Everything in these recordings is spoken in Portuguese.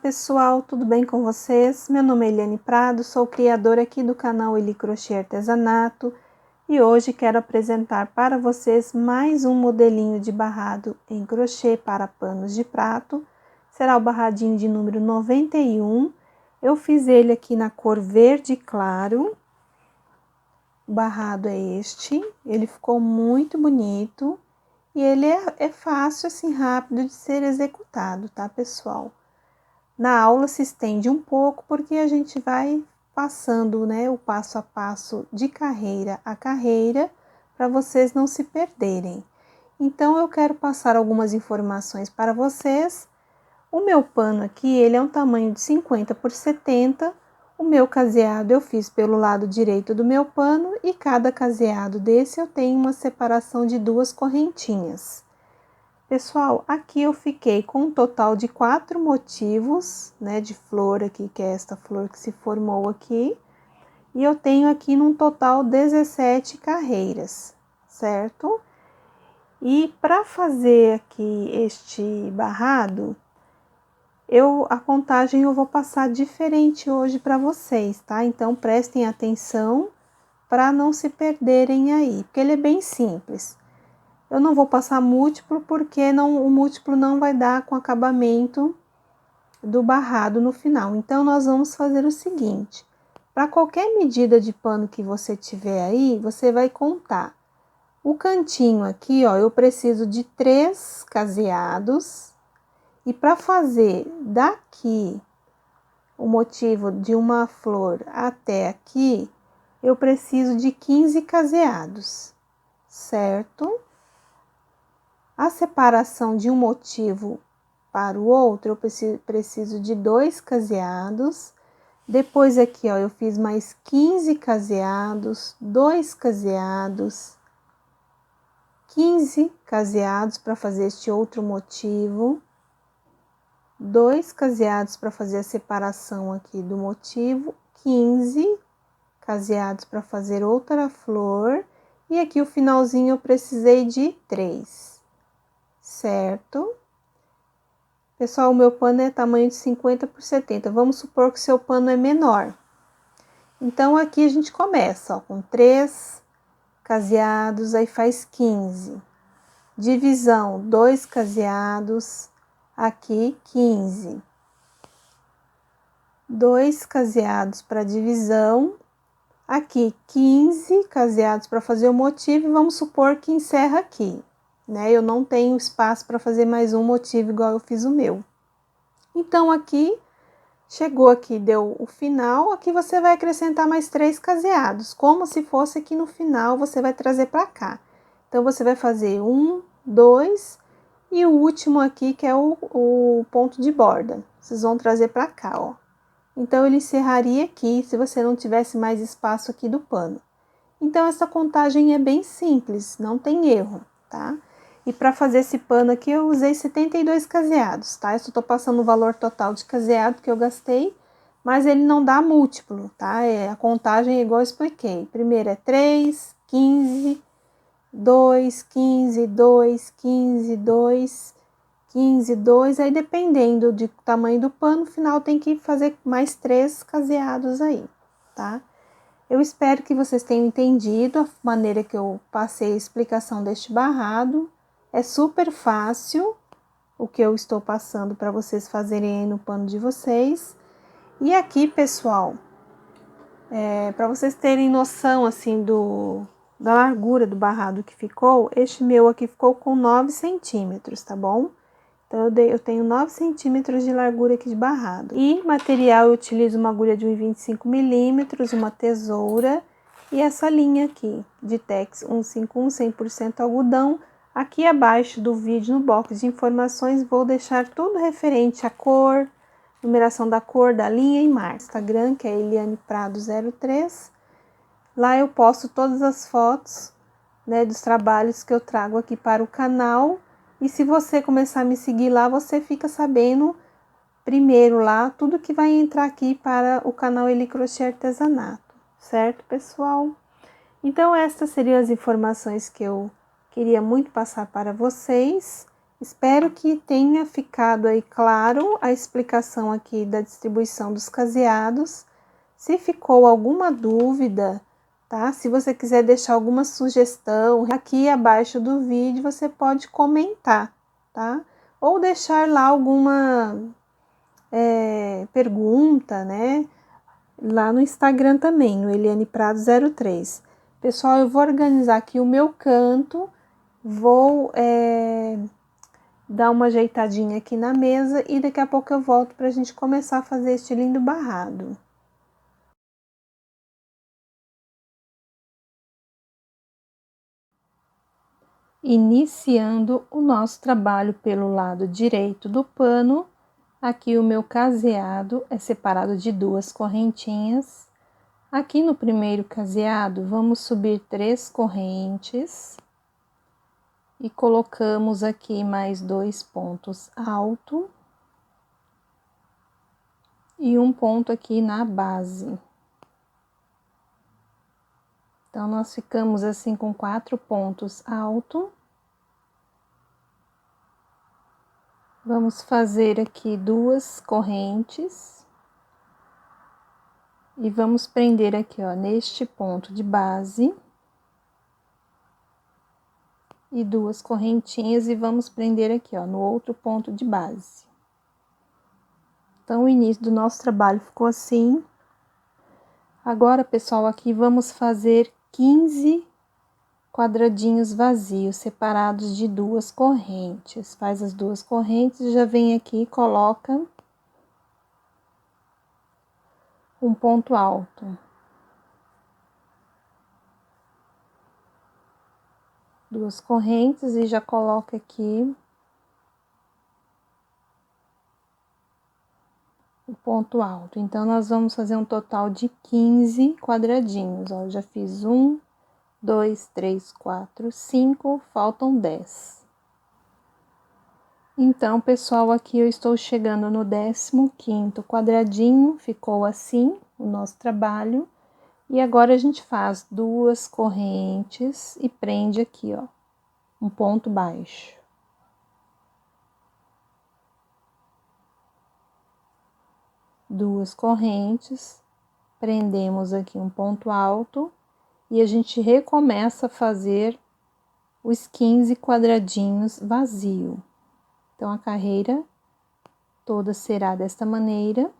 pessoal, tudo bem com vocês? Meu nome é Eliane Prado, sou criadora aqui do canal Eli Crochê Artesanato e hoje quero apresentar para vocês mais um modelinho de barrado em crochê para panos de prato. Será o barradinho de número 91. Eu fiz ele aqui na cor verde claro. O barrado é este, ele ficou muito bonito e ele é fácil, assim, rápido de ser executado, tá, pessoal? Na aula se estende um pouco porque a gente vai passando, né, o passo a passo de carreira a carreira para vocês não se perderem. Então eu quero passar algumas informações para vocês. O meu pano aqui, ele é um tamanho de 50 por 70. O meu caseado eu fiz pelo lado direito do meu pano e cada caseado desse eu tenho uma separação de 2 correntinhas. Pessoal, aqui eu fiquei com um total de 4 motivos, né, de flor aqui, que é esta flor que se formou aqui. E eu tenho aqui num total 17 carreiras, certo? E para fazer aqui este barrado, a contagem eu vou passar diferente hoje para vocês, tá? Então, prestem atenção para não se perderem aí, porque ele é bem simples. Eu não vou passar múltiplo, porque o múltiplo não vai dar com o acabamento do barrado no final. Então, nós vamos fazer o seguinte. Para qualquer medida de pano que você tiver aí, você vai contar. O cantinho aqui, ó, eu preciso de 3 caseados. E para fazer daqui o motivo de uma flor até aqui, eu preciso de 15 caseados, certo? A separação de um motivo para o outro, eu preciso de 2 caseados. Depois aqui, ó, eu fiz mais 15 caseados, 2 caseados, 15 caseados para fazer este outro motivo, 2 caseados para fazer a separação aqui do motivo, 15 caseados para fazer outra flor, e aqui o finalzinho eu precisei de 3. Certo? Pessoal, o meu pano é tamanho de 50 por 70. Vamos supor que o seu pano é menor. Então, aqui a gente começa, ó, com 3 caseados, aí faz 15. Divisão, 2 caseados, aqui 15. 2 caseados para divisão, aqui 15 caseados para fazer o motivo, e vamos supor que encerra aqui. Né? Eu não tenho espaço para fazer mais um motivo igual eu fiz o meu. Então, aqui, chegou aqui, deu o final, aqui você vai acrescentar mais 3 caseados, como se fosse aqui no final, você vai trazer para cá. Então, você vai fazer 1, 2, e o último aqui, que é o ponto de borda. Vocês vão trazer para cá, ó. Então, ele encerraria aqui, se você não tivesse mais espaço aqui do pano. Então, essa contagem é bem simples, não tem erro, tá? E para fazer esse pano aqui, eu usei 72 caseados, tá? Eu só tô passando o valor total de caseado que eu gastei, mas ele não dá múltiplo, tá? A contagem é igual eu expliquei. Primeiro é 3, 15, 2, 15, 2, 15, 2, 15, 2. Aí, dependendo do tamanho do pano, no final tem que fazer mais 3 caseados aí, tá? Eu espero que vocês tenham entendido a maneira que eu passei a explicação deste barrado. É super fácil o que eu estou passando para vocês fazerem aí no pano de vocês. E aqui, pessoal, para vocês terem noção, assim, da largura do barrado que ficou, este meu aqui ficou com 9 centímetros, tá bom? Então, eu tenho 9 centímetros de largura aqui de barrado. E material, eu utilizo uma agulha de 1,25 milímetros, uma tesoura e essa linha aqui de Tex 151 100% algodão. Aqui abaixo do vídeo, no box de informações, vou deixar tudo referente à cor, numeração da cor, da linha e marca. Instagram, que é Eliane Prado 03. Lá eu posto todas as fotos, né, dos trabalhos que eu trago aqui para o canal. E se você começar a me seguir lá, você fica sabendo primeiro lá tudo que vai entrar aqui para o canal Eli Crochê Artesanato, certo, pessoal? Então, estas seriam as informações que eu queria muito passar para vocês. Espero que tenha ficado aí claro a explicação aqui da distribuição dos caseados. Se ficou alguma dúvida, tá? Se você quiser deixar alguma sugestão, aqui abaixo do vídeo você pode comentar, tá? Ou deixar lá alguma pergunta, né? Lá no Instagram também, no Eliane Prado 03. Pessoal, eu vou organizar aqui o meu canto, vou dar uma ajeitadinha aqui na mesa e daqui a pouco eu volto para a gente começar a fazer este lindo barrado. Iniciando o nosso trabalho pelo lado direito do pano, aqui o meu caseado é separado de 2 correntinhas. Aqui no primeiro caseado, vamos subir 3 correntes. E colocamos aqui mais 2 pontos altos e um ponto aqui na base. Então, nós ficamos assim com 4 pontos altos. Vamos fazer aqui 2 correntes. E vamos prender aqui, ó, neste ponto de base. E 2 correntinhas e vamos prender aqui, ó, no outro ponto de base. Então, o início do nosso trabalho ficou assim. Agora, pessoal, aqui vamos fazer 15 quadradinhos vazios, separados de 2 correntes. Faz as 2 correntes, já vem aqui e coloca um ponto alto. 2 correntes e já coloca aqui o ponto alto. Então, nós vamos fazer um total de 15 quadradinhos, ó. Eu já fiz 1, 2, 3, 4, 5, faltam 10. Então, pessoal, aqui eu estou chegando no 15º quadradinho, ficou assim o nosso trabalho. E agora a gente faz 2 correntes e prende aqui, ó, um ponto baixo. 2 correntes, prendemos aqui um ponto alto e a gente recomeça a fazer os 15 quadradinhos vazio. Então, a carreira toda será desta maneira.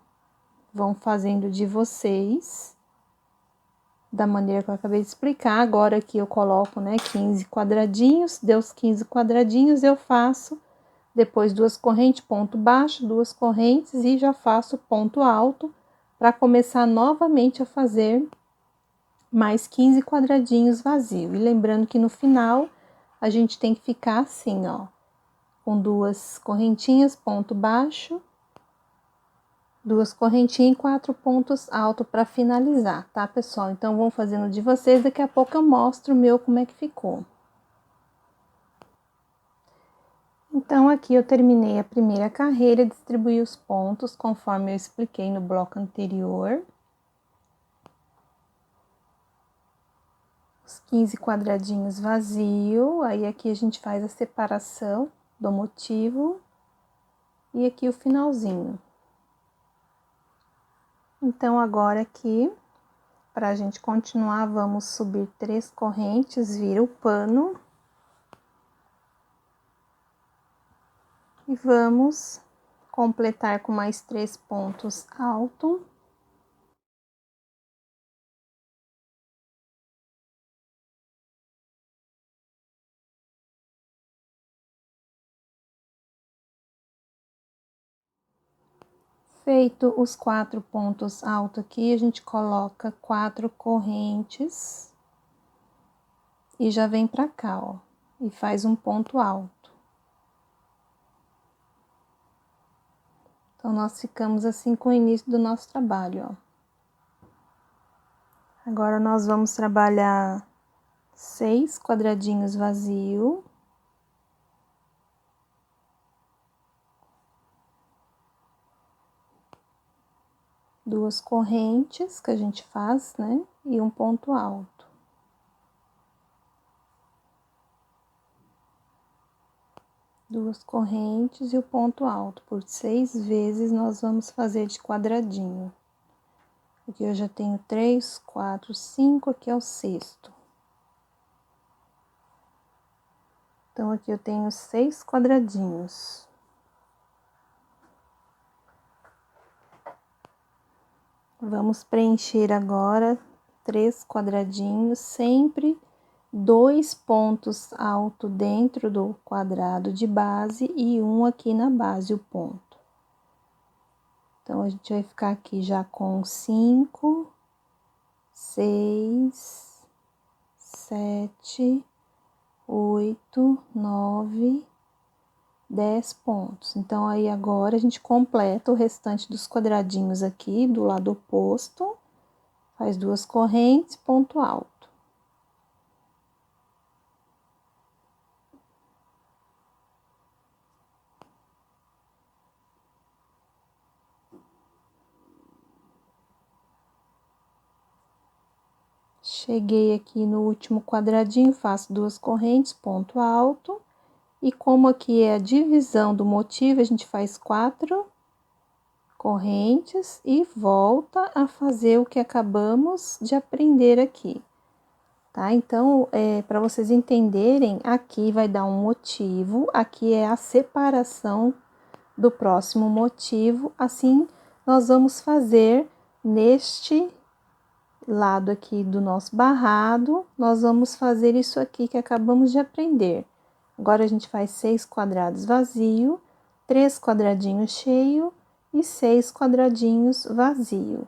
Vão fazendo de vocês, da maneira que eu acabei de explicar. Agora aqui eu coloco, né, 15 quadradinhos, deu os 15 quadradinhos, eu faço depois 2 correntes, ponto baixo, 2 correntes e já faço ponto alto para começar novamente a fazer mais 15 quadradinhos vazios. E lembrando que no final a gente tem que ficar assim, ó, com 2 correntinhas, ponto baixo, 2 correntinhas e 4 pontos altos para finalizar, tá, pessoal? Então, vão fazendo de vocês, daqui a pouco eu mostro o meu como é que ficou. Então, aqui eu terminei a primeira carreira, distribuí os pontos conforme eu expliquei no bloco anterior. Os 15 quadradinhos vazio, aí aqui a gente faz a separação do motivo e aqui o finalzinho. Então, agora aqui, para a gente continuar, vamos subir 3 correntes, vira o pano. E vamos completar com mais 3 pontos altos. Feito os 4 pontos altos aqui, a gente coloca 4 correntes e já vem pra cá, ó, e faz um ponto alto. Então, nós ficamos assim com o início do nosso trabalho, ó. Agora, nós vamos trabalhar 6 quadradinhos vazios. Duas correntes que a gente faz, né? E um ponto alto. duas correntes e o ponto alto. Por 6 vezes nós vamos fazer de quadradinho. Aqui eu já tenho 3, 4, 5, aqui é o sexto. Então, aqui eu tenho 6 quadradinhos. Vamos preencher agora 3 quadradinhos, sempre 2 pontos altos dentro do quadrado de base e um aqui na base, o ponto. Então, a gente vai ficar aqui já com 5, 6, 7, 8, 9, 10 pontos. Então, aí agora a gente completa o restante dos quadradinhos aqui do lado oposto, faz 2 correntes, ponto alto. Cheguei aqui no último quadradinho, faço 2 correntes, ponto alto. E como aqui é a divisão do motivo, a gente faz 4 correntes e volta a fazer o que acabamos de aprender aqui, tá? Então, para vocês entenderem, aqui vai dar um motivo, aqui é a separação do próximo motivo, assim, nós vamos fazer neste lado aqui do nosso barrado, nós vamos fazer isso aqui que acabamos de aprender. Agora, a gente faz 6 quadrados vazio, 3 quadradinhos cheio e 6 quadradinhos vazio.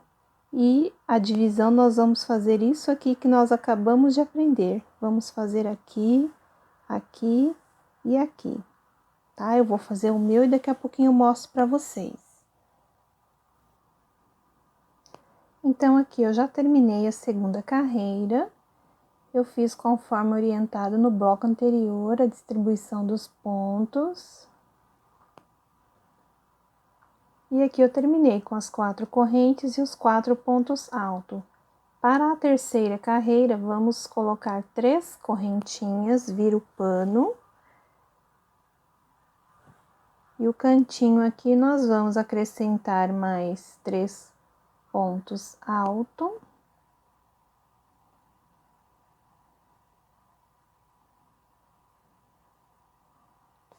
E a divisão, nós vamos fazer isso aqui que nós acabamos de aprender. Vamos fazer aqui, aqui e aqui, tá? Eu vou fazer o meu e daqui a pouquinho eu mostro para vocês. Então, aqui eu já terminei a segunda carreira. Eu fiz conforme orientado no bloco anterior, a distribuição dos pontos. E aqui eu terminei com as 4 correntes e os 4 pontos altos. Para a terceira carreira, vamos colocar 3 correntinhas, vira o pano. E o cantinho aqui nós vamos acrescentar mais 3 pontos altos.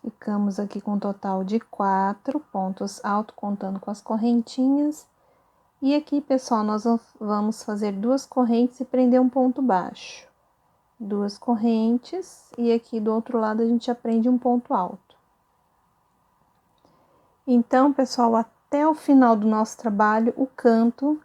Ficamos aqui com um total de 4 pontos altos, contando com as correntinhas. E aqui, pessoal, nós vamos fazer 2 correntes e prender um ponto baixo. 2 correntes, e aqui do outro lado a gente aprende um ponto alto. Então, pessoal, até o final do nosso trabalho, o canto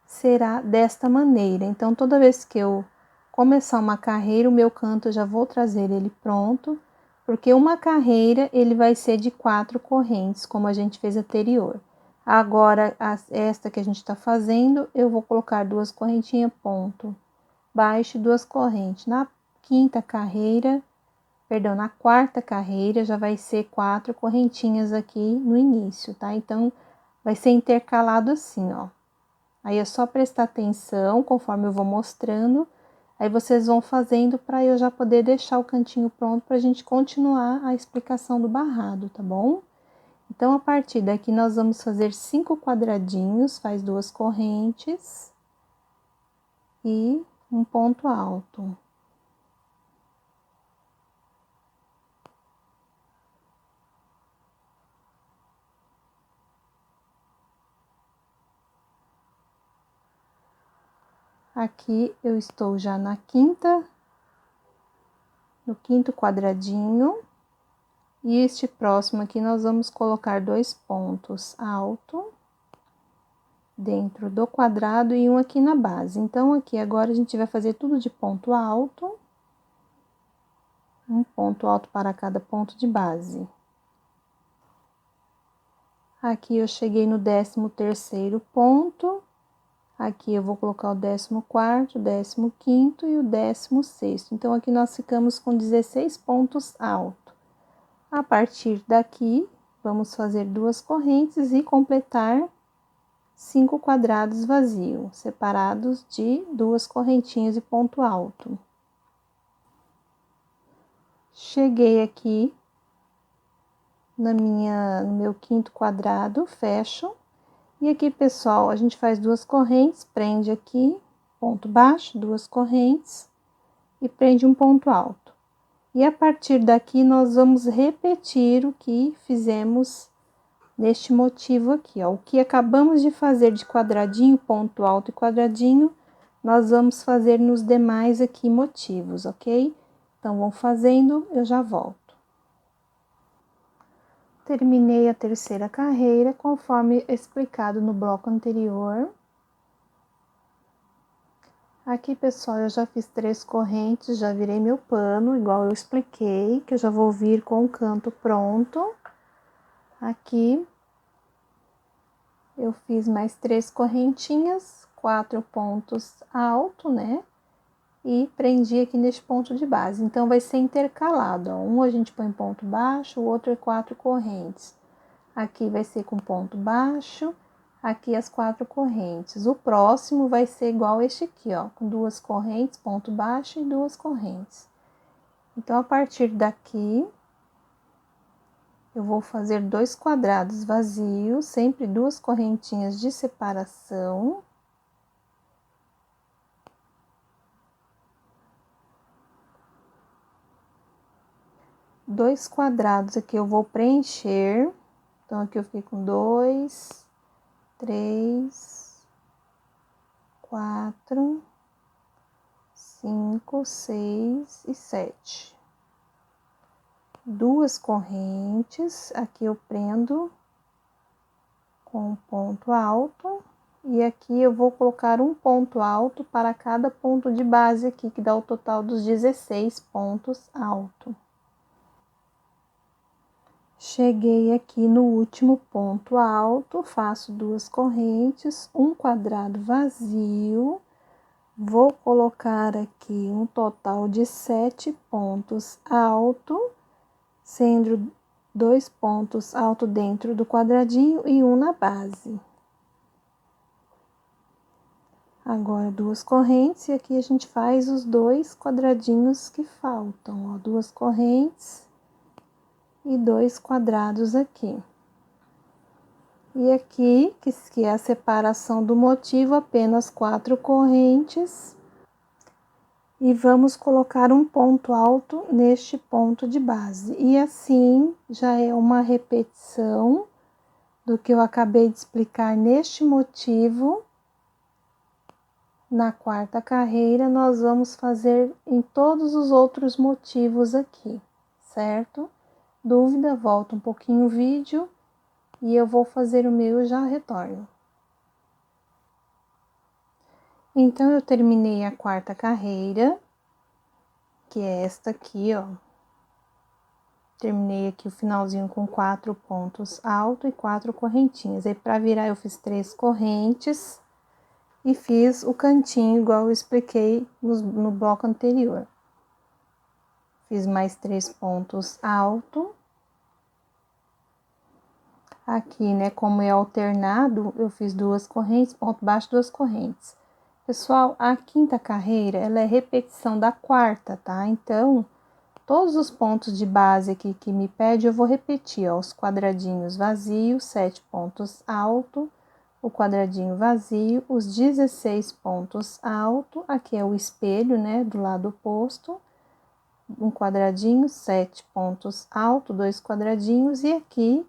será desta maneira. Então, toda vez que eu começar uma carreira, o meu canto eu já vou trazer ele pronto, porque uma carreira ele vai ser de 4 correntes, como a gente fez anterior. Agora, esta que a gente tá fazendo, eu vou colocar 2 correntinhas, ponto baixo, 2 correntes. Na quarta carreira já vai ser 4 correntinhas aqui no início, tá? Então, vai ser intercalado assim, ó. Aí é só prestar atenção conforme eu vou mostrando, aí vocês vão fazendo para eu já poder deixar o cantinho pronto pra gente continuar a explicação do barrado, tá bom? Então, a partir daqui, nós vamos fazer 5 quadradinhos, faz 2 correntes e um ponto alto. Aqui eu estou já no quinto quadradinho, e este próximo aqui nós vamos colocar 2 pontos altos dentro do quadrado e um aqui na base. Então, aqui agora a gente vai fazer tudo de ponto alto, um ponto alto para cada ponto de base. Aqui eu cheguei no 13º ponto. Aqui eu vou colocar o 14º, 15º e o 16º. Então, aqui nós ficamos com 16 pontos altos. A partir daqui, vamos fazer 2 correntes e completar 5 quadrados vazios, separados de 2 correntinhas e ponto alto. Cheguei aqui no meu quinto quadrado, fecho. E aqui, pessoal, a gente faz 2 correntes, prende aqui, ponto baixo, 2 correntes e prende um ponto alto. E a partir daqui, nós vamos repetir o que fizemos neste motivo aqui, ó. O que acabamos de fazer de quadradinho, ponto alto e quadradinho, nós vamos fazer nos demais aqui motivos, ok? Então, vão fazendo, eu já volto. Terminei a terceira carreira, conforme explicado no bloco anterior. Aqui, pessoal, eu já fiz 3 correntes, já virei meu pano, igual eu expliquei, que eu já vou vir com o canto pronto. Aqui, eu fiz mais 3 correntinhas, 4 pontos altos, né? E prendi aqui neste ponto de base. Então, vai ser intercalado, ó. Um a gente põe ponto baixo, o outro é 4 correntes. Aqui vai ser com ponto baixo, aqui as 4 correntes. O próximo vai ser igual este aqui, ó, com 2 correntes, ponto baixo e 2 correntes. Então, a partir daqui, eu vou fazer 2 quadrados vazios, sempre 2 correntinhas de separação. Dois quadrados aqui eu vou preencher, então aqui eu fiquei com 2, 3, 4, 5, 6 e 7. 2 correntes, aqui eu prendo com um ponto alto, e aqui eu vou colocar um ponto alto para cada ponto de base aqui, que dá o total dos 16 pontos altos. Cheguei aqui no último ponto alto, faço 2 correntes, um quadrado vazio, vou colocar aqui um total de 7 pontos altos, sendo 2 pontos altos dentro do quadradinho e um na base. Agora, 2 correntes, e aqui a gente faz os 2 quadradinhos que faltam, ó, 2 correntes e 2 quadrados aqui. E aqui, que é a separação do motivo, apenas 4 correntes. E vamos colocar um ponto alto neste ponto de base. E assim, já é uma repetição do que eu acabei de explicar neste motivo. Na quarta carreira, nós vamos fazer em todos os outros motivos aqui, certo? Dúvida, volta um pouquinho o vídeo e eu vou fazer o meu e já retorno. Então, eu terminei a quarta carreira, que é esta aqui, ó. Terminei aqui o finalzinho com 4 pontos altos e 4 correntinhas. Aí, para virar, eu fiz 3 correntes e fiz o cantinho, igual eu expliquei no bloco anterior. Fiz mais 3 pontos altos. Aqui, né, como é alternado, eu fiz 2 correntes, ponto baixo, 2 correntes. Pessoal, a quinta carreira, ela é repetição da quarta, tá? Então, todos os pontos de base aqui que me pede, eu vou repetir, ó, os quadradinhos vazios, 7 pontos altos, o quadradinho vazio, os 16 pontos altos, aqui é o espelho, né, do lado oposto, um quadradinho, 7 pontos altos, 2 quadradinhos, e aqui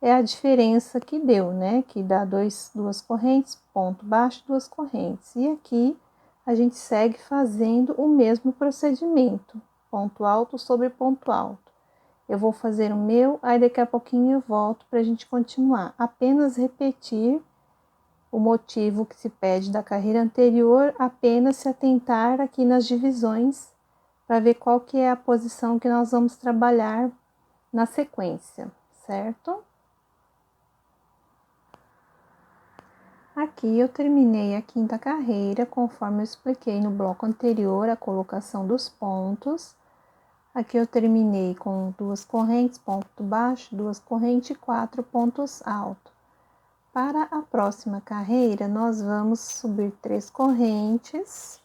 é a diferença que deu, né? Que dá 2 correntes, ponto baixo, 2 correntes. E aqui a gente segue fazendo o mesmo procedimento, ponto alto sobre ponto alto. Eu vou fazer o meu, aí daqui a pouquinho eu volto para a gente continuar. Apenas repetir o motivo que se pede da carreira anterior, apenas se atentar aqui nas divisões, para ver qual que é a posição que nós vamos trabalhar na sequência, certo? Aqui eu terminei a quinta carreira, conforme eu expliquei no bloco anterior, a colocação dos pontos. Aqui eu terminei com 2 correntes, ponto baixo, 2 correntes e 4 pontos altos. Para a próxima carreira, nós vamos subir 3 correntes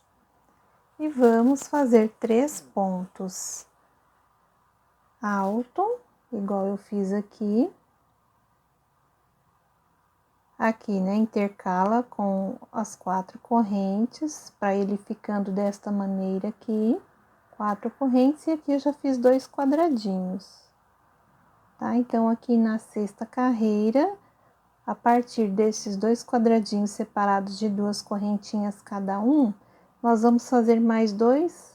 e vamos fazer 3 pontos altos igual eu fiz aqui. Aqui, né, intercala com as 4 correntes, para ele ficando desta maneira aqui, 4 correntes, e aqui eu já fiz 2 quadradinhos, tá? Então, aqui na 6ª carreira, a partir desses 2 quadradinhos separados de 2 correntinhas cada um, nós vamos fazer mais 2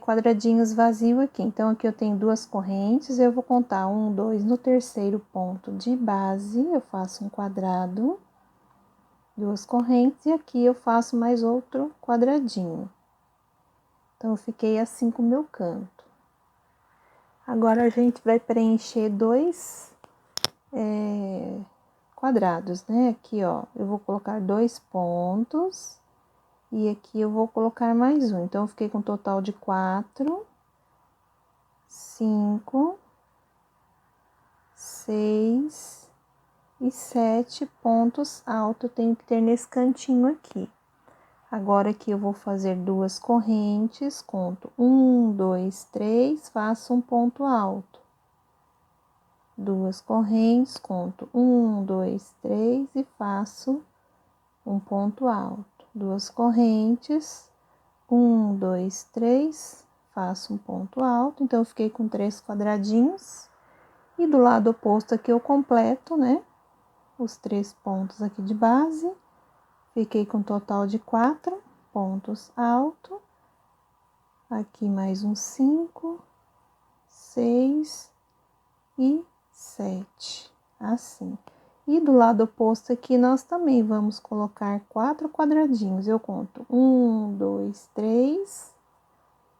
quadradinhos vazios aqui. Então, aqui eu tenho 2 correntes, eu vou contar 1, 2, no terceiro ponto de base, eu faço um quadrado, 2 correntes, e aqui eu faço mais outro quadradinho. Então, eu fiquei assim com o meu canto. Agora, a gente vai preencher 2 quadrados, né? Aqui, ó, eu vou colocar 2 pontos, e aqui eu vou colocar mais um. Então, eu fiquei com um total de 4, 5, 6 e 7 pontos altos eu tenho que ter nesse cantinho aqui. Agora, aqui eu vou fazer 2 correntes, conto 1, 2, 3, faço um ponto alto. 2 correntes, conto 1, 2, 3 e faço um ponto alto. 2 correntes, 1, 2, 3, faço um ponto alto. Então, eu fiquei com 3 quadradinhos. E do lado oposto aqui eu completo, né, os 3 pontos aqui de base. Fiquei com um total de 4 pontos altos. Aqui mais um 5, 6 e 7, assim. E do lado oposto aqui, nós também vamos colocar 4 quadradinhos. Eu conto 1, 2, 3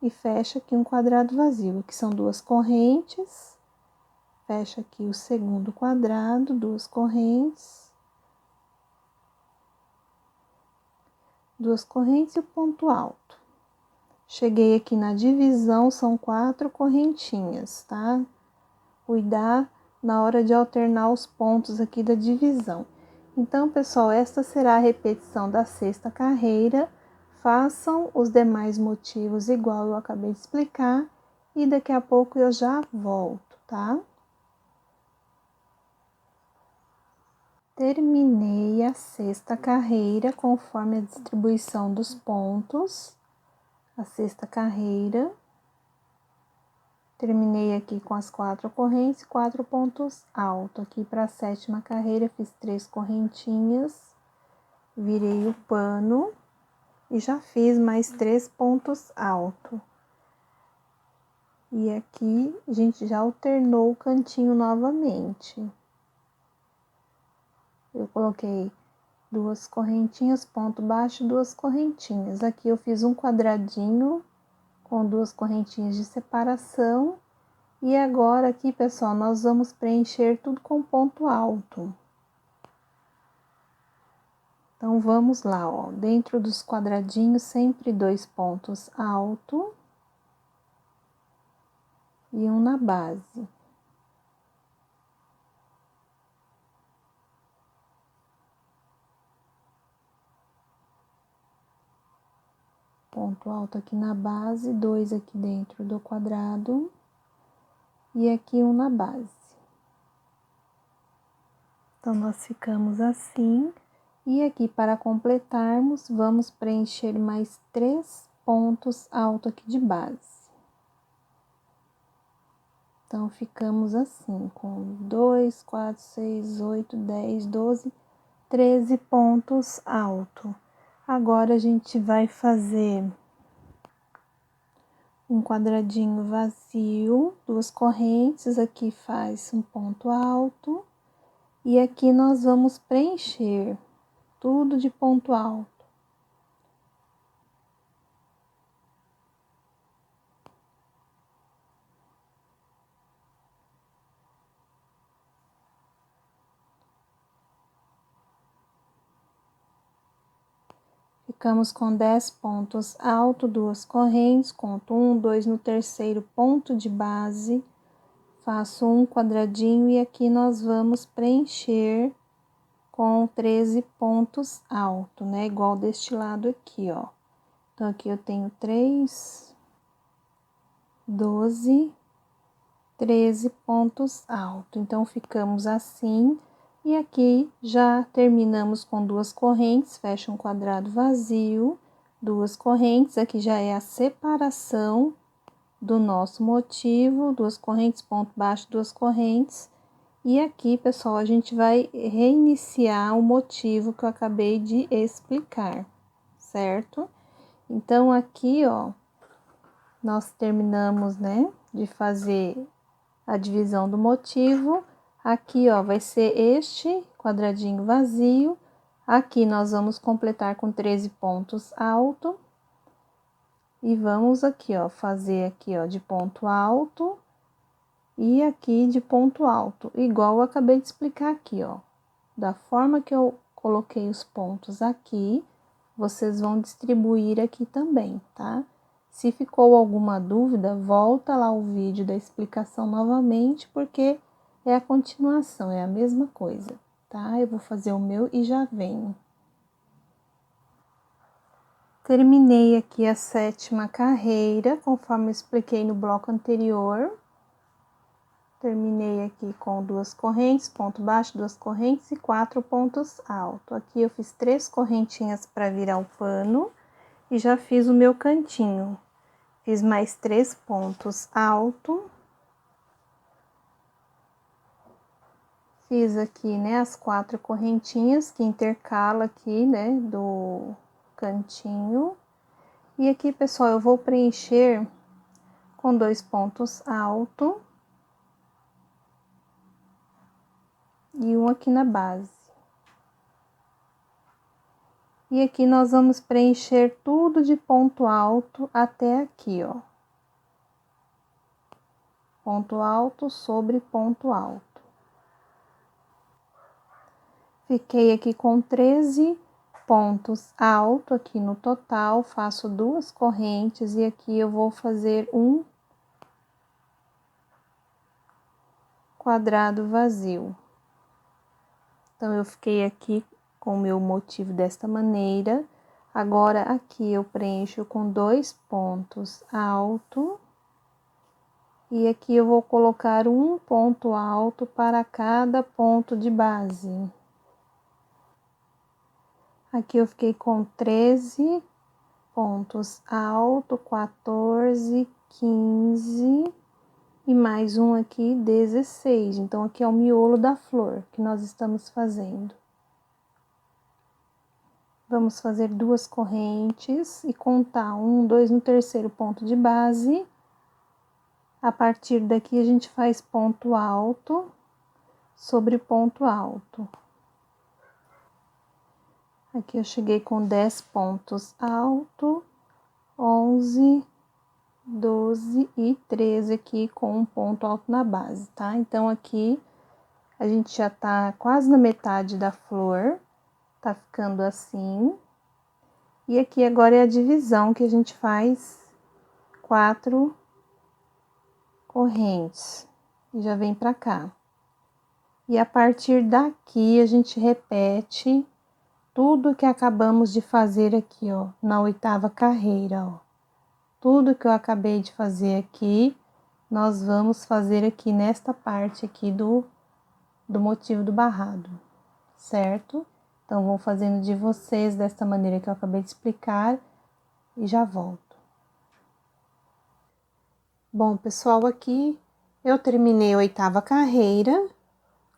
e fecho aqui um quadrado vazio. Aqui são 2 correntes. Fecho aqui o segundo quadrado, 2 correntes. 2 correntes e o ponto alto. Cheguei aqui na divisão, são 4 correntinhas, tá? Cuidar na hora de alternar os pontos aqui da divisão. Então, pessoal, esta será a repetição da 6ª carreira. Façam os demais motivos igual eu acabei de explicar e daqui a pouco eu já volto, tá? Terminei a 6ª carreira conforme a distribuição dos pontos. A 6ª carreira. Terminei aqui com as 4 correntes, 4 pontos altos. Aqui para a 7ª carreira, fiz 3 correntinhas, virei o pano e já fiz mais 3 pontos altos. E aqui, a gente já alternou o cantinho novamente. Eu coloquei 2 correntinhas, ponto baixo, 2 correntinhas. Aqui eu fiz um quadradinho com 2 correntinhas de separação. E agora aqui, pessoal, nós vamos preencher tudo com ponto alto. Então, vamos lá, ó. Dentro dos quadradinhos, sempre 2 pontos altos e um na base. Ponto alto aqui na base, 2 aqui dentro do quadrado e aqui um na base. Então, nós ficamos assim. E aqui, para completarmos, vamos preencher mais 3 pontos altos aqui de base. Então, ficamos assim, com 2, 4, 6, 8, 10, 12, 13 pontos altos. Agora, a gente vai fazer um quadradinho vazio, 2 correntes, aqui faz um ponto alto. E aqui nós vamos preencher tudo de ponto alto. Ficamos com 10 pontos altos, 2 correntes, conto 1, 2 no terceiro ponto de base, faço um quadradinho e aqui nós vamos preencher com 13 pontos altos, né? Igual deste lado aqui, ó. Então, aqui eu tenho 3, 12, 13 pontos altos. Então, ficamos assim, e aqui já terminamos com 2 correntes, fecha um quadrado vazio, 2 correntes, aqui já é a separação do nosso motivo, 2 correntes, ponto baixo, 2 correntes. E aqui, pessoal, a gente vai reiniciar o motivo que eu acabei de explicar, certo? Então, aqui, ó, nós terminamos, né, de fazer a divisão do motivo. Aqui, ó, vai ser este quadradinho vazio. Aqui nós vamos completar com 13 pontos alto. E vamos aqui, ó, fazer aqui, ó, de ponto alto e aqui de ponto alto, igual eu acabei de explicar aqui, ó. Da forma que eu coloquei os pontos aqui, vocês vão distribuir aqui também, tá? Se ficou alguma dúvida, volta lá o vídeo da explicação novamente, porque é a continuação, é a mesma coisa, tá? Eu vou fazer o meu e já venho. Terminei aqui a 7ª carreira, conforme eu expliquei no bloco anterior. Terminei aqui com 2 correntes, ponto baixo, 2 correntes e 4 pontos altos. Aqui eu fiz 3 correntinhas para virar o pano e já fiz o meu cantinho. Fiz mais 3 pontos altos. Fiz aqui, né, as 4 correntinhas que intercala aqui, né, do cantinho. E aqui, pessoal, eu vou preencher com 2 pontos altos e um aqui na base. E aqui nós vamos preencher tudo de ponto alto até aqui, ó. Ponto alto sobre ponto alto. Fiquei aqui com 13 pontos altos aqui no total, faço 2 correntes e aqui eu vou fazer um quadrado vazio. Então, eu fiquei aqui com o meu motivo desta maneira. Agora, aqui eu preencho com 2 pontos altos. E aqui eu vou colocar um ponto alto para cada ponto de base. Aqui eu fiquei com 13 pontos altos, 14, 15 e mais um aqui, 16. Então, aqui é o miolo da flor que nós estamos fazendo. Vamos fazer 2 correntes e contar 1, 2 no terceiro ponto de base. A partir daqui, a gente faz ponto alto sobre ponto alto. Aqui eu cheguei com 10 pontos altos, 11, 12 e 13 aqui com um ponto alto na base, tá? Então, aqui a gente já tá quase na metade da flor, tá ficando assim. E aqui agora é a divisão que a gente faz 4 correntes e já vem pra cá. E a partir daqui a gente repete tudo que acabamos de fazer aqui, ó, na 8ª carreira, ó. Tudo que eu acabei de fazer aqui, nós vamos fazer aqui nesta parte aqui do motivo do barrado, certo? Então, vou fazendo de vocês desta maneira que eu acabei de explicar e já volto. Bom, pessoal, aqui eu terminei a 8ª carreira,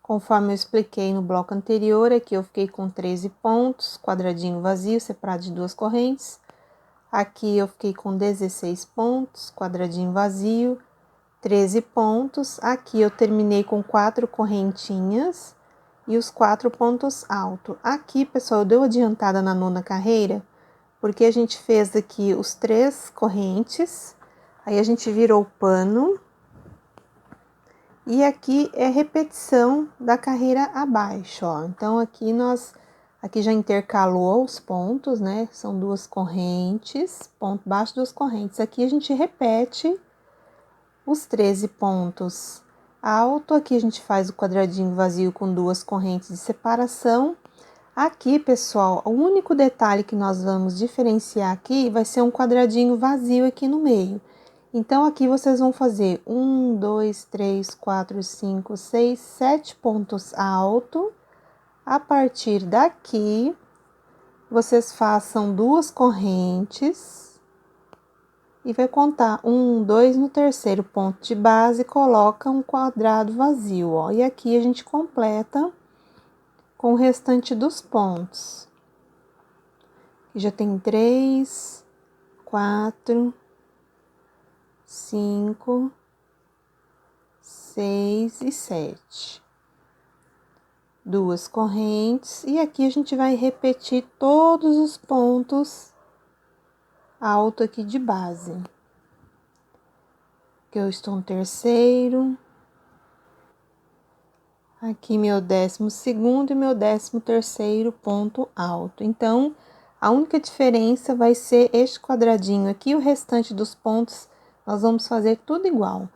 conforme eu expliquei no bloco anterior. Aqui eu fiquei com 13 pontos, quadradinho vazio, separado de 2 correntes. Aqui eu fiquei com 16 pontos, quadradinho vazio, 13 pontos. Aqui eu terminei com 4 correntinhas e os 4 pontos altos. Aqui, pessoal, eu dei uma adiantada na 9ª carreira, porque a gente fez aqui os 3 correntes, aí a gente virou o pano. E aqui é repetição da carreira abaixo, ó. Então, aqui já intercalou os pontos, né? São 2 correntes, ponto baixo, 2 correntes. Aqui a gente repete os 13 pontos alto. Aqui a gente faz o quadradinho vazio com 2 correntes de separação. Aqui, pessoal, o único detalhe que nós vamos diferenciar aqui vai ser um quadradinho vazio aqui no meio. Então, aqui vocês vão fazer 1, 2, 3, 4, 5, 6, 7 pontos altos. A partir daqui, vocês façam 2 correntes e vai contar 1, 2 no terceiro ponto de base, coloca um quadrado vazio, ó. E aqui a gente completa com o restante dos pontos. Já tem 3, 4, 5, 6 e 7. 2 correntes, e aqui a gente vai repetir todos os pontos altos aqui de base. Que eu estou no terceiro, aqui meu 12º e meu 13º ponto alto. Então, a única diferença vai ser este quadradinho aqui, o restante dos pontos nós vamos fazer tudo igual.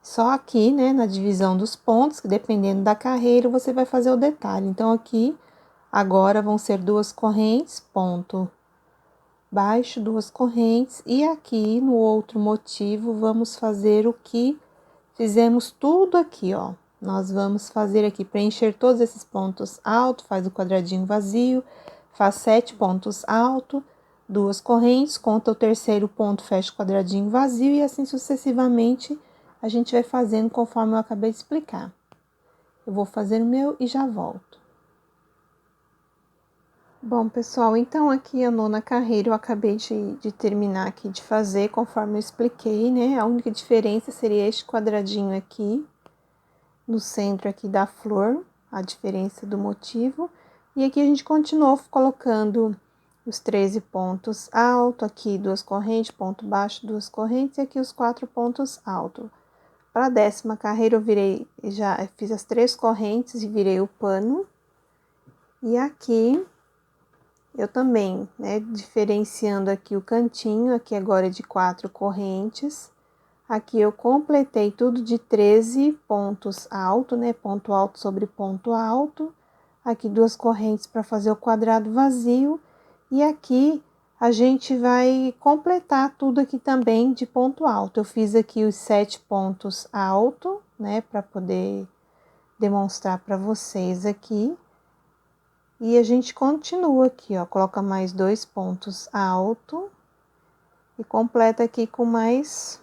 Só aqui, né, na divisão dos pontos, que dependendo da carreira, você vai fazer o detalhe. Então, aqui, agora vão ser 2 correntes, ponto baixo, 2 correntes. E aqui, no outro motivo, vamos fazer o que fizemos tudo aqui, ó. Nós vamos fazer aqui, preencher todos esses pontos altos, faz o quadradinho vazio, faz 7 pontos altos, 2 correntes, conta o terceiro ponto, fecha o quadradinho vazio e assim sucessivamente a gente vai fazendo conforme eu acabei de explicar. Eu vou fazer o meu e já volto. Bom, pessoal, então aqui a 9ª carreira eu acabei de terminar aqui de fazer, conforme eu expliquei, né? A única diferença seria este quadradinho aqui, no centro aqui da flor, a diferença do motivo. E aqui a gente continuou colocando os 13 pontos altos, aqui 2 correntes, ponto baixo, 2 correntes, e aqui os 4 pontos altos. Para a 10ª carreira, eu fiz as 3 correntes e virei o pano. E aqui, eu também, né, diferenciando aqui o cantinho, aqui agora é de 4 correntes. Aqui eu completei tudo de 13 pontos altos, né, ponto alto sobre ponto alto. Aqui 2 correntes para fazer o quadrado vazio. E aqui a gente vai completar tudo aqui também de ponto alto. Eu fiz aqui os 7 pontos altos, né, para poder demonstrar para vocês aqui. E a gente continua aqui, ó, coloca mais 2 pontos altos e completa aqui com mais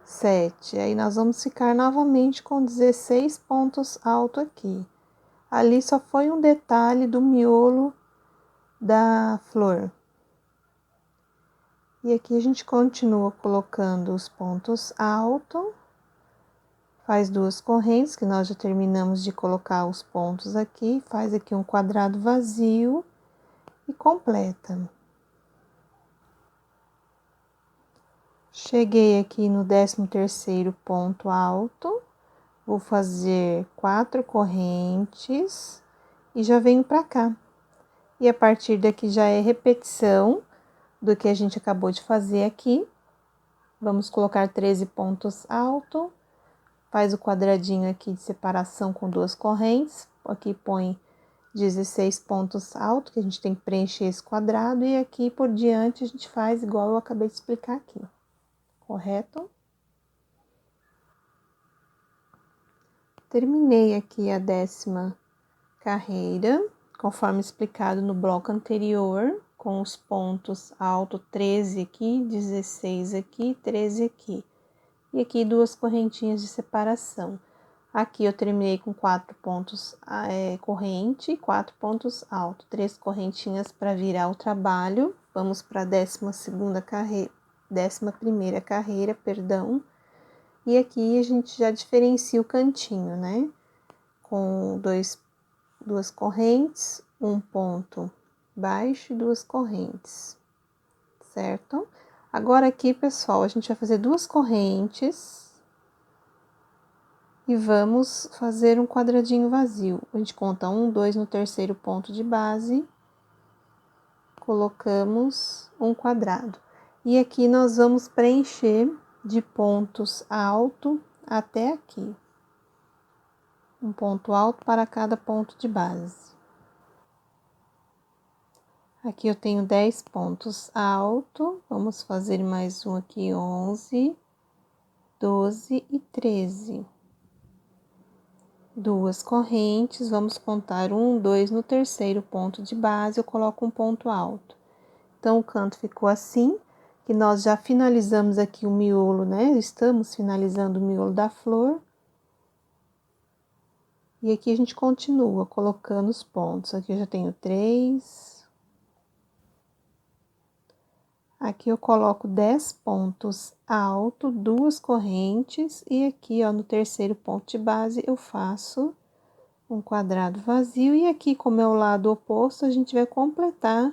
7. Aí nós vamos ficar novamente com 16 pontos altos aqui. Ali só foi um detalhe do miolo da flor. E aqui a gente continua colocando os pontos altos, faz 2 correntes, que nós já terminamos de colocar os pontos aqui, faz aqui um quadrado vazio e completa. Cheguei aqui no 13º ponto alto, vou fazer 4 correntes e já venho pra cá. E a partir daqui já é repetição do que a gente acabou de fazer aqui. Vamos colocar 13 pontos altos, faz o quadradinho aqui de separação com 2 correntes, aqui põe 16 pontos altos, que a gente tem que preencher esse quadrado, e aqui por diante a gente faz igual eu acabei de explicar aqui, correto? Terminei aqui a 10ª carreira, conforme explicado no bloco anterior, com os pontos altos 13 aqui, 16 aqui, 13 aqui. E aqui 2 correntinhas de separação. Aqui eu terminei com 4 pontos corrente, 4 pontos altos, 3 correntinhas para virar o trabalho. Vamos para a 12ª carreira, 11ª carreira, perdão. E aqui a gente já diferencia o cantinho, né? Com 2 correntes, um ponto baixo e 2 correntes, certo? Agora aqui, pessoal, a gente vai fazer 2 correntes e vamos fazer um quadradinho vazio. A gente conta 1, 2 no terceiro ponto de base, colocamos um quadrado. E aqui nós vamos preencher de pontos alto até aqui. Um ponto alto para cada ponto de base. Aqui eu tenho 10 pontos altos, vamos fazer mais um aqui, 11, 12 e 13. Duas correntes, vamos contar 1, 2, no terceiro ponto de base, eu coloco um ponto alto. Então, o canto ficou assim, que nós já finalizamos aqui o miolo, né? Estamos finalizando o miolo da flor. E aqui a gente continua colocando os pontos. Aqui eu já tenho 3. Aqui eu coloco 10 pontos altos, 2 correntes. E aqui, ó, no terceiro ponto de base, eu faço um quadrado vazio. E aqui, como é o lado oposto, a gente vai completar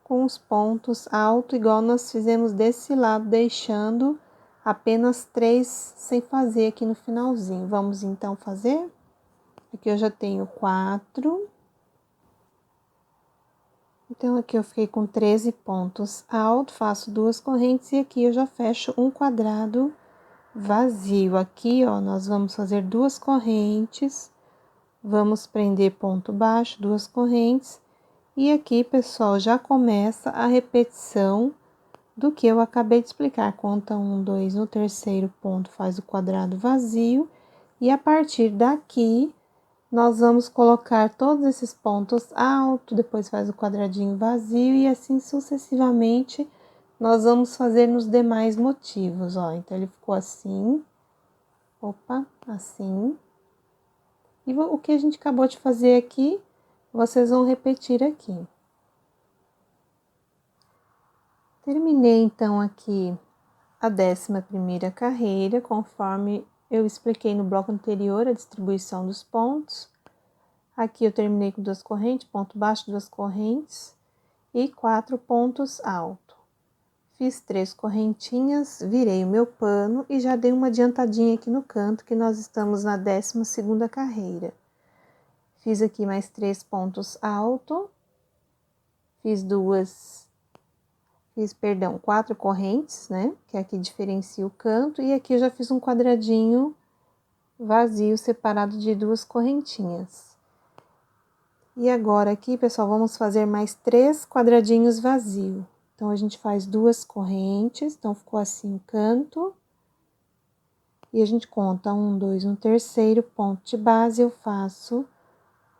com os pontos altos, igual nós fizemos desse lado, deixando apenas 3 sem fazer aqui no finalzinho. Vamos então fazer? Aqui eu já tenho 4. Então, aqui eu fiquei com 13 pontos altos, faço 2 correntes e aqui eu já fecho um quadrado vazio. Aqui, ó, nós vamos fazer 2 correntes, vamos prender ponto baixo, 2 correntes. E aqui, pessoal, já começa a repetição do que eu acabei de explicar. Conta 1, 2, no terceiro ponto faz o quadrado vazio. E a partir daqui, nós vamos colocar todos esses pontos altos, depois faz o quadradinho vazio e assim sucessivamente nós vamos fazer nos demais motivos, ó. Então, ele ficou assim, opa, assim. E o que a gente acabou de fazer aqui, vocês vão repetir aqui. Terminei, então, aqui a 11ª carreira, conforme eu expliquei no bloco anterior, a distribuição dos pontos. Aqui eu terminei com 2 correntes, ponto baixo, 2 correntes e 4 pontos altos. Fiz 3 correntinhas, virei o meu pano e já dei uma adiantadinha aqui no canto, que nós estamos na 12ª carreira. Fiz aqui mais 3 pontos altos, fiz 4 correntes, né? Que aqui diferencia o canto, e aqui eu já fiz um quadradinho vazio separado de 2 correntinhas. E agora aqui, pessoal, vamos fazer mais 3 quadradinhos vazios. Então, a gente faz 2 correntes, então ficou assim o canto. E a gente conta 1, 2, no terceiro ponto de base, eu faço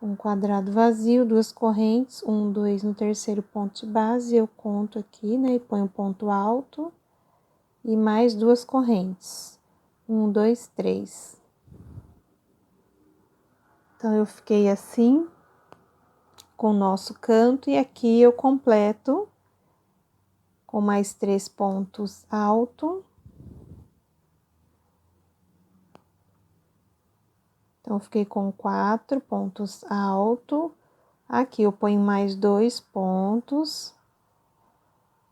um quadrado vazio, 2 correntes, 1, 2, no terceiro ponto de base, eu conto aqui, né, e ponho um ponto alto. E mais 2 correntes, 1, 2, 3. Então, eu fiquei assim, com o nosso canto, e aqui eu completo com mais 3 pontos altos. Então, fiquei com 4 pontos altos. Aqui eu ponho mais 2 pontos.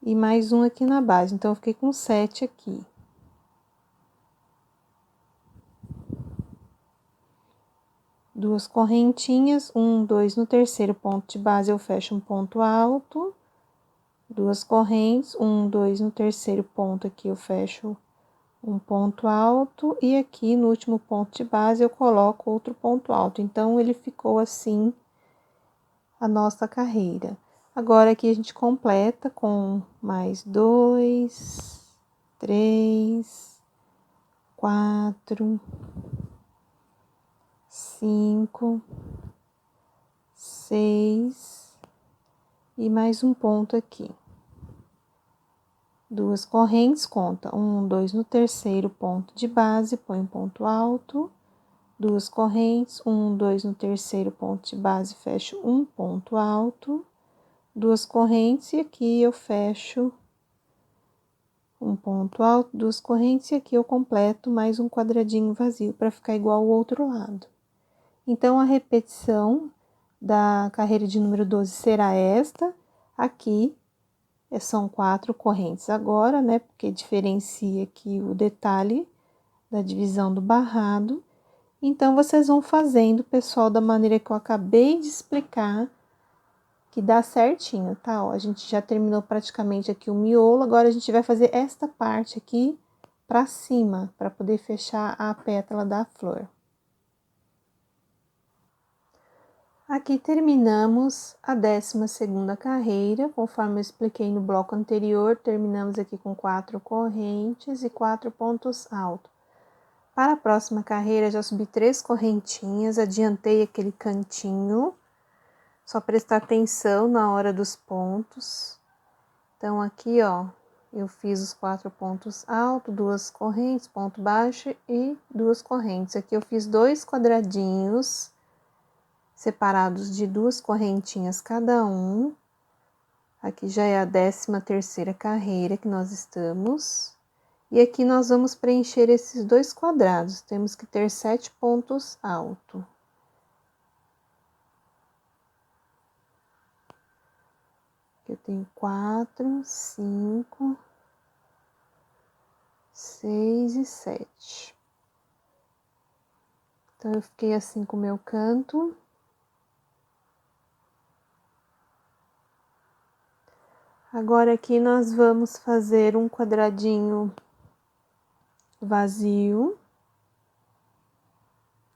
E mais um aqui na base. Então, eu fiquei com 7 aqui. Duas correntinhas, 1, 2, no terceiro ponto de base eu fecho um ponto alto. 2 correntes, 1, 2, no terceiro ponto aqui eu fecho um ponto alto, e aqui no último ponto de base eu coloco outro ponto alto. Então, ele ficou assim a nossa carreira. Agora, aqui a gente completa com mais 2, 3, 4, 5, 6 e mais um ponto aqui. 2 correntes, conta 1, 2 no terceiro ponto de base, põe um ponto alto. 2 correntes, 1, 2 no terceiro ponto de base, fecho um ponto alto. 2 correntes, e aqui eu fecho um ponto alto, 2 correntes, e aqui eu completo mais um quadradinho vazio para ficar igual ao outro lado. Então, a repetição da carreira de número 12 será esta. Aqui são 4 correntes agora, né? Porque diferencia aqui o detalhe da divisão do barrado. Então, vocês vão fazendo, pessoal, da maneira que eu acabei de explicar, que dá certinho, tá? Ó, a gente já terminou praticamente aqui o miolo, agora a gente vai fazer esta parte aqui pra cima, para poder fechar a pétala da flor. Aqui terminamos a 12ª carreira, conforme eu expliquei no bloco anterior, terminamos aqui com 4 correntes e 4 pontos altos. Para a próxima carreira, já subi 3 correntinhas, adiantei aquele cantinho, só prestar atenção na hora dos pontos. Então, aqui, ó, eu fiz os 4 pontos altos, 2 correntes, ponto baixo e 2 correntes. Aqui eu fiz 2 quadradinhos, separados de 2 correntinhas cada um. Aqui já é a 13ª carreira que nós estamos. E aqui nós vamos preencher esses 2 quadrados. Temos que ter 7 pontos altos. Aqui eu tenho 4, 5, 6 e 7. Então, eu fiquei assim com o meu canto. Agora, aqui nós vamos fazer um quadradinho vazio.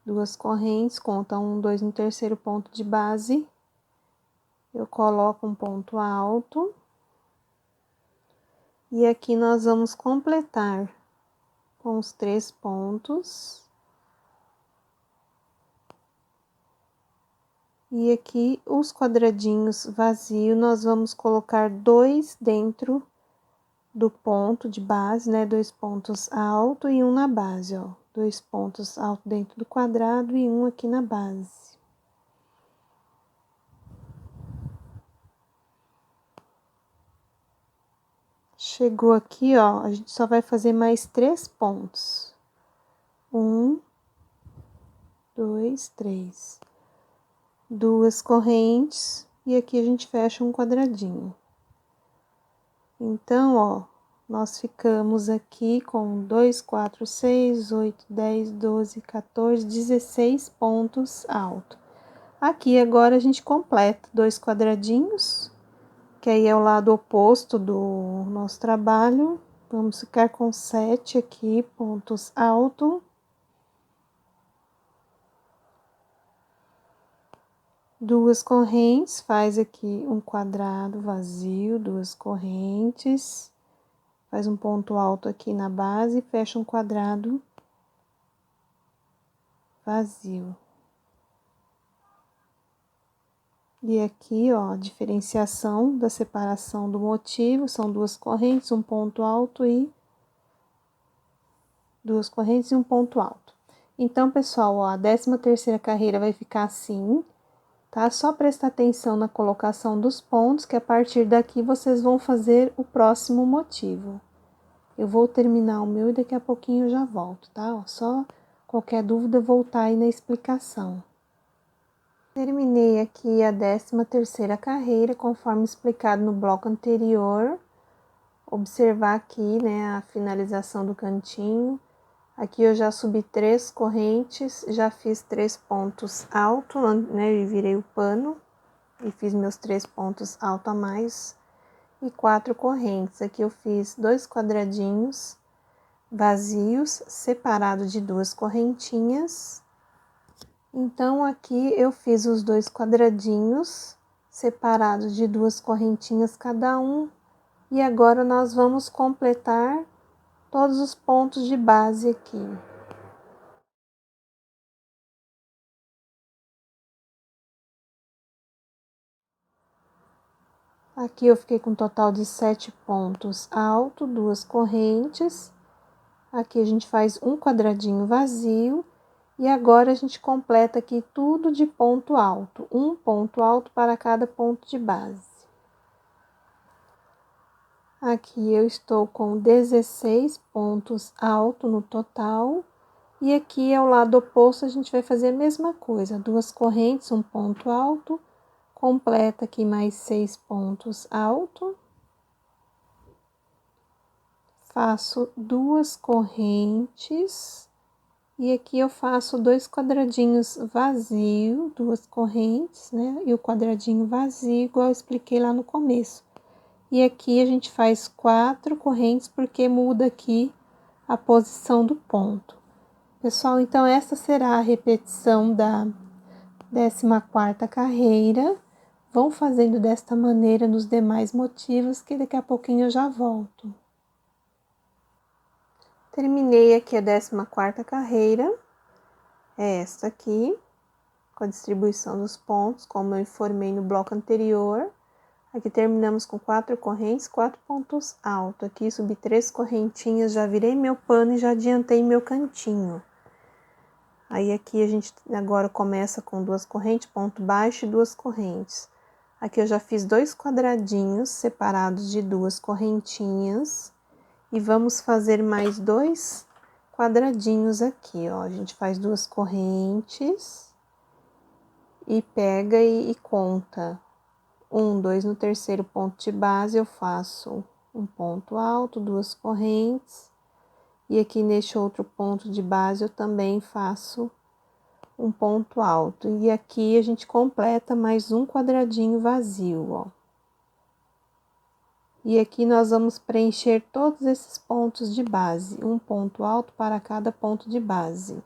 2 correntes, conta 1, 2 no terceiro ponto de base. Eu coloco um ponto alto. E aqui nós vamos completar com os 3 pontos. E aqui, os quadradinhos vazios, nós vamos colocar 2 dentro do ponto de base, né? 2 pontos altos e 1 na base, ó. 2 pontos altos dentro do quadrado e 1 aqui na base. Chegou aqui, ó, a gente só vai fazer mais 3 pontos. 1, 2, 3. 2 correntes e aqui a gente fecha um quadradinho. Então, ó, nós ficamos aqui com 2, 4, 6, 8, 10, 12, 14, 16 pontos altos. Aqui agora a gente completa 2 quadradinhos, que aí é o lado oposto do nosso trabalho. Vamos ficar com 7 aqui, pontos altos. 2 correntes, faz aqui um quadrado vazio, 2 correntes, faz um ponto alto aqui na base e fecha um quadrado vazio. E aqui, ó, a diferenciação da separação do motivo, são 2 correntes, um ponto alto e 2 correntes e um ponto alto. Então, pessoal, ó, a 13ª carreira vai ficar assim. Tá? Só prestar atenção na colocação dos pontos, que a partir daqui vocês vão fazer o próximo motivo. Eu vou terminar o meu e daqui a pouquinho eu já volto, tá? Ó, só qualquer dúvida voltar aí na explicação. Terminei aqui a 13ª carreira, conforme explicado no bloco anterior. Observar aqui, né, a finalização do cantinho. Aqui eu já subi 3 correntes, já fiz 3 pontos altos, né? E virei o pano e fiz meus 3 pontos altos a mais e 4 correntes. Aqui eu fiz 2 quadradinhos vazios, separados de 2 correntinhas. Então, aqui eu fiz os 2 quadradinhos separados de 2 correntinhas cada um. E agora nós vamos completar todos os pontos de base aqui. Aqui eu fiquei com um total de 7 pontos altos, 2 correntes. Aqui a gente faz um quadradinho vazio. E agora a gente completa aqui tudo de ponto alto. Um ponto alto para cada ponto de base. Aqui eu estou com 16 pontos altos no total. E aqui ao lado oposto a gente vai fazer a mesma coisa. 2 correntes, um ponto alto. Completa aqui mais 6 pontos altos. Faço 2 correntes. E aqui eu faço 2 quadradinhos vazios, 2 correntes, né? E o quadradinho vazio, igual eu expliquei lá no começo. E aqui a gente faz 4 correntes, porque muda aqui a posição do ponto. Pessoal, então essa será a repetição 14ª carreira. Vão fazendo desta maneira nos demais motivos, que daqui a pouquinho eu já volto. Terminei aqui a 14ª carreira, é esta aqui, com a distribuição dos pontos, como eu informei no bloco anterior. Aqui terminamos com 4 correntes, 4 pontos altos. Aqui subi 3 correntinhas, já virei meu pano e já adiantei meu cantinho. Aí aqui a gente agora começa com 2 correntes, ponto baixo e 2 correntes. Aqui eu já fiz 2 quadradinhos separados de 2 correntinhas. E vamos fazer mais 2 quadradinhos aqui, ó. A gente faz 2 correntes e pega e conta. 1, 2, no terceiro ponto de base eu faço um ponto alto, 2 correntes. E aqui neste outro ponto de base eu também faço um ponto alto. E aqui a gente completa mais um quadradinho vazio, ó. E aqui nós vamos preencher todos esses pontos de base, um ponto alto para cada ponto de base.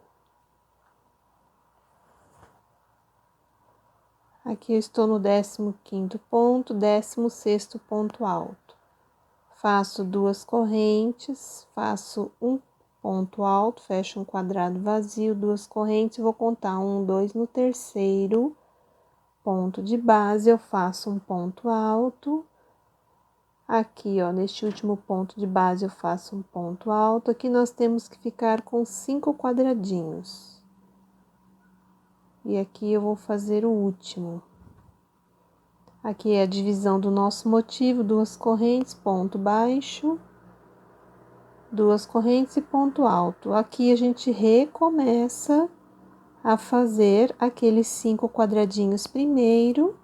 Aqui eu estou no 15º ponto, 16º ponto alto. Faço 2 correntes, faço um ponto alto, fecho um quadrado vazio, 2 correntes, vou contar 1, 2 no terceiro ponto de base, eu faço um ponto alto. Aqui, ó, neste último ponto de base eu faço um ponto alto. Aqui nós temos que ficar com 5 quadradinhos. E aqui eu vou fazer o último. Aqui é a divisão do nosso motivo, 2 correntes, ponto baixo, 2 correntes e ponto alto. Aqui a gente recomeça a fazer aqueles 5 quadradinhos primeiro,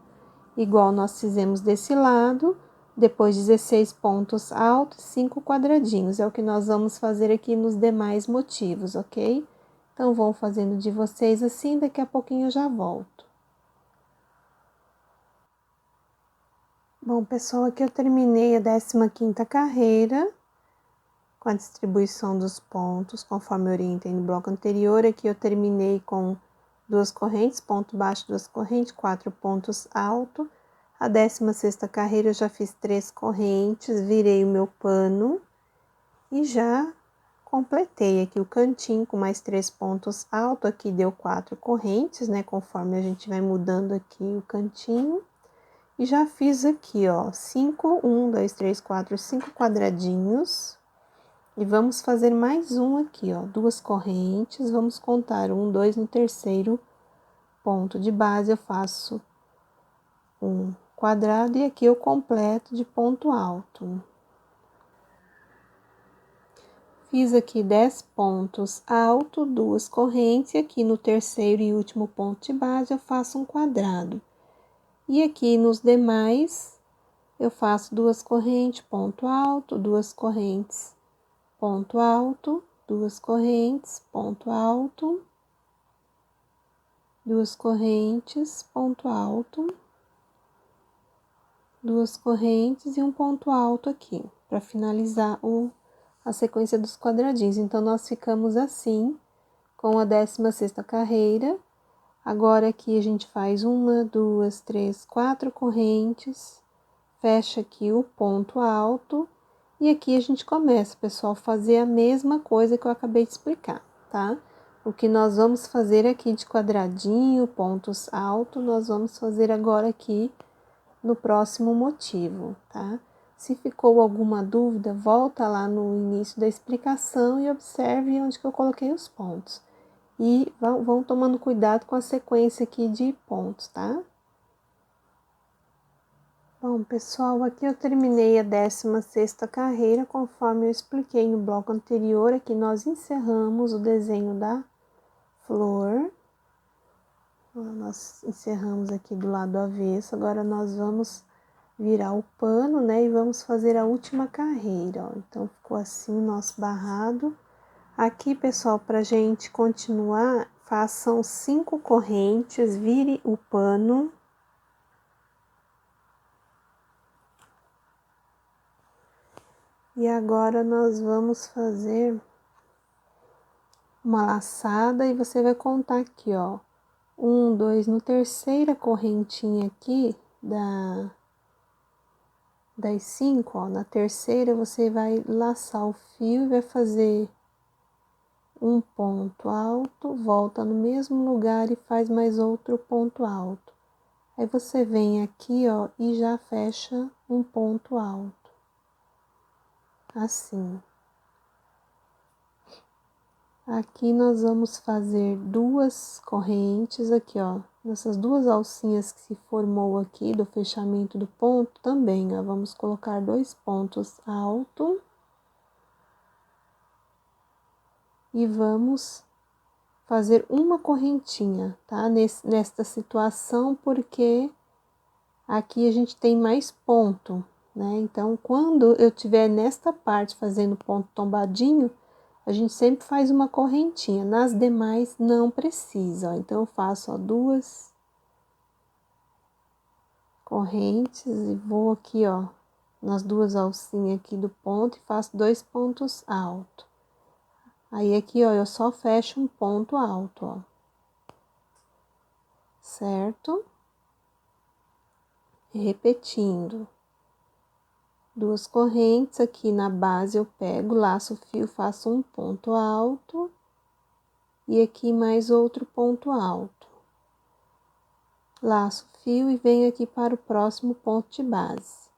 igual nós fizemos desse lado. Depois 16 pontos altos, 5 quadradinhos. É o que nós vamos fazer aqui nos demais motivos, ok? Então, vão fazendo de vocês assim, daqui a pouquinho eu já volto. Bom, pessoal, aqui eu terminei a 15ª carreira, com a distribuição dos pontos, conforme eu orientei no bloco anterior. Aqui eu terminei com 2 correntes, ponto baixo, 2 correntes, 4 pontos altos. A 16ª carreira eu já fiz 3 correntes, virei o meu pano e já completei aqui o cantinho com mais 3 pontos altos. Aqui deu 4 correntes, né, conforme a gente vai mudando aqui o cantinho. E já fiz aqui, ó, 1, 2, 3, 4, 5 quadradinhos. E vamos fazer mais um aqui, ó, 2 correntes, vamos contar 1, 2 no terceiro ponto de base, eu faço um quadrado e aqui eu completo de ponto alto. Fiz aqui 10 pontos altos, 2 correntes, e aqui no terceiro e último ponto de base eu faço um quadrado. E aqui nos demais eu faço 2 correntes, ponto alto, 2 correntes, ponto alto, 2 correntes, ponto alto, 2 correntes, ponto alto, 2 correntes e um ponto alto aqui, para finalizar a sequência dos quadradinhos. Então, nós ficamos assim, com a 16ª carreira. Agora, aqui a gente faz 1, 2, 3, 4 correntes, fecha aqui o ponto alto, e aqui a gente começa, pessoal, a fazer a mesma coisa que eu acabei de explicar, tá? O que nós vamos fazer aqui de quadradinho, pontos altos, nós vamos fazer agora aqui no próximo motivo, tá? Se ficou alguma dúvida, volta lá no início da explicação e observe onde que eu coloquei os pontos. E vão tomando cuidado com a sequência aqui de pontos, tá? Bom, pessoal, aqui eu terminei a 16ª carreira, conforme eu expliquei no bloco anterior. Aqui nós encerramos o desenho da flor. Nós encerramos aqui do lado avesso, agora nós vamos virar o pano, né, e vamos fazer a última carreira, ó. Então, ficou assim o nosso barrado. Aqui, pessoal, pra gente continuar, façam 5 correntes, vire o pano. E agora, nós vamos fazer uma laçada e você vai contar aqui, ó, 1, 2, no terceira correntinha aqui das 5, ó, na terceira você vai laçar o fio e vai fazer um ponto alto, volta no mesmo lugar e faz mais outro ponto alto. Aí você vem aqui, ó, e já fecha um ponto alto, assim. Aqui nós vamos fazer 2 correntes aqui, ó, nessas 2 alcinhas que se formou aqui do fechamento do ponto também, ó, vamos colocar 2 pontos altos e vamos fazer uma correntinha, tá? Nesta situação, porque aqui a gente tem mais ponto, né? Então, quando eu tiver nesta parte fazendo ponto tombadinho, a gente sempre faz uma correntinha, nas demais não precisa, ó. Então, eu faço, ó, 2 correntes e vou aqui, ó, nas 2 alcinhas aqui do ponto e faço 2 pontos altos. Aí, aqui, ó, eu só fecho um ponto alto, ó. Certo? Repetindo. 2 correntes aqui na base, eu pego, laço o fio, faço um ponto alto. E aqui mais outro ponto alto. Laço o fio e venho aqui para o próximo ponto de base.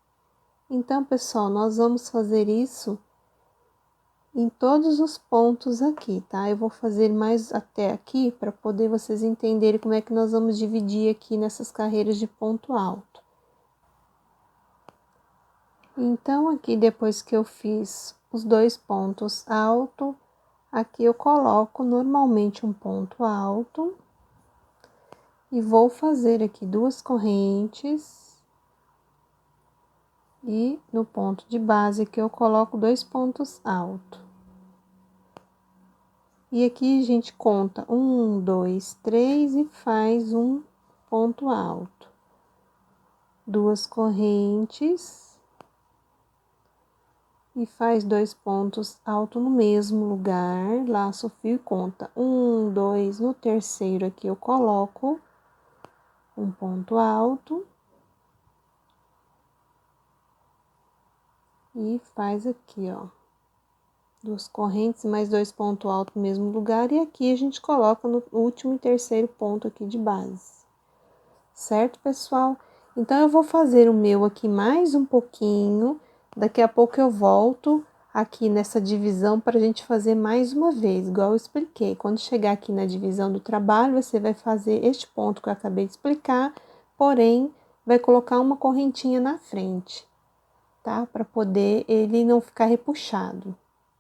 Então, pessoal, nós vamos fazer isso em todos os pontos aqui, tá? Eu vou fazer mais até aqui para poder vocês entenderem como é que nós vamos dividir aqui nessas carreiras de ponto alto. Então, aqui depois que eu fiz os 2 pontos altos, aqui eu coloco normalmente um ponto alto e vou fazer aqui 2 correntes e no ponto de base que eu coloco 2 pontos altos. E aqui a gente conta 1, 2, 3 e faz um ponto alto. 2 correntes e faz 2 pontos altos no mesmo lugar, laço o fio e conta 1, 2, no terceiro aqui eu coloco um ponto alto e faz aqui, ó, 2 correntes mais 2 pontos altos no mesmo lugar, e aqui a gente coloca no último e terceiro ponto aqui de base. Certo, pessoal? Então, eu vou fazer o meu aqui mais um pouquinho, daqui a pouco eu volto aqui nessa divisão para a gente fazer mais uma vez, igual eu expliquei. Quando chegar aqui na divisão do trabalho, você vai fazer este ponto que eu acabei de explicar, porém, vai colocar uma correntinha na frente, tá? Para poder ele não ficar repuxado,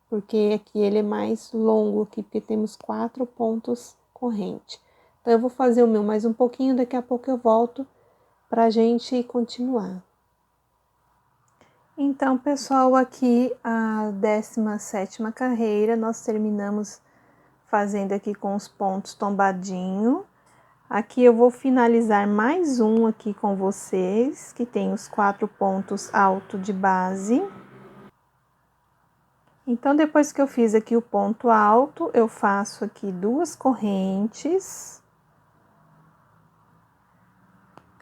porque aqui ele é mais longo aqui, porque temos 4 pontos corrente. Então, eu vou fazer o meu mais um pouquinho, daqui a pouco eu volto pra gente continuar. Então, pessoal, aqui a 17ª carreira, nós terminamos fazendo aqui com os pontos tombadinho. Aqui eu vou finalizar mais um aqui com vocês, que tem os 4 pontos altos de base. Então, depois que eu fiz aqui o ponto alto, eu faço aqui 2 correntes.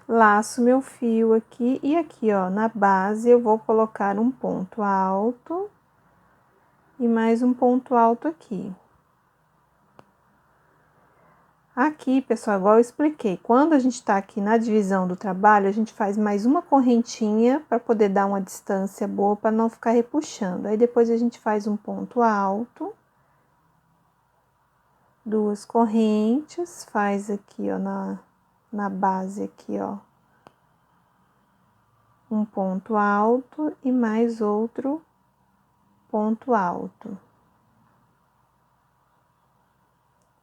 Laço meu fio aqui e aqui, ó, na base eu vou colocar um ponto alto e mais um ponto alto aqui. Aqui, pessoal, igual eu expliquei, quando a gente tá aqui na divisão do trabalho, a gente faz mais uma correntinha para poder dar uma distância boa para não ficar repuxando. Aí depois a gente faz um ponto alto, 2 correntes, faz aqui, ó, na base aqui, ó, um ponto alto e mais outro ponto alto.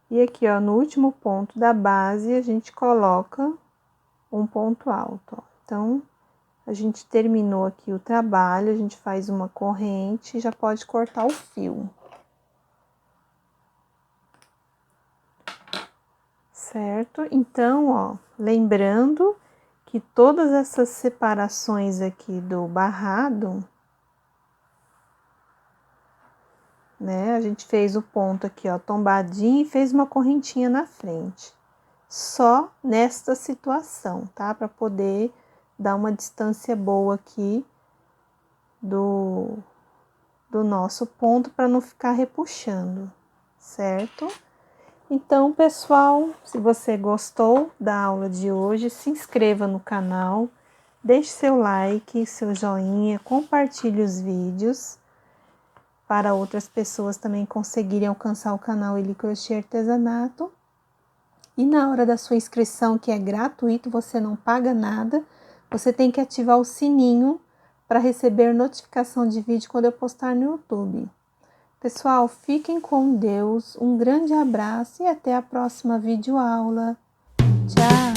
E aqui, ó, no último ponto da base, a gente coloca um ponto alto, ó. Então, a gente terminou aqui o trabalho, a gente faz uma corrente e já pode cortar o fio. Certo? Então, ó, lembrando que todas essas separações aqui do barrado, né? A gente fez o ponto aqui, ó, tombadinho e fez uma correntinha na frente. só nesta situação, tá? Para poder dar uma distância boa aqui do nosso ponto, para não ficar repuxando, certo? Então, pessoal, se você gostou da aula de hoje, se inscreva no canal, deixe seu like, seu joinha, compartilhe os vídeos para outras pessoas também conseguirem alcançar o canal Eli Crochê Artesanato. E na hora da sua inscrição, que é gratuito, você não paga nada, você tem que ativar o sininho para receber notificação de vídeo quando eu postar no YouTube. Pessoal, fiquem com Deus, um grande abraço e até a próxima videoaula. Tchau!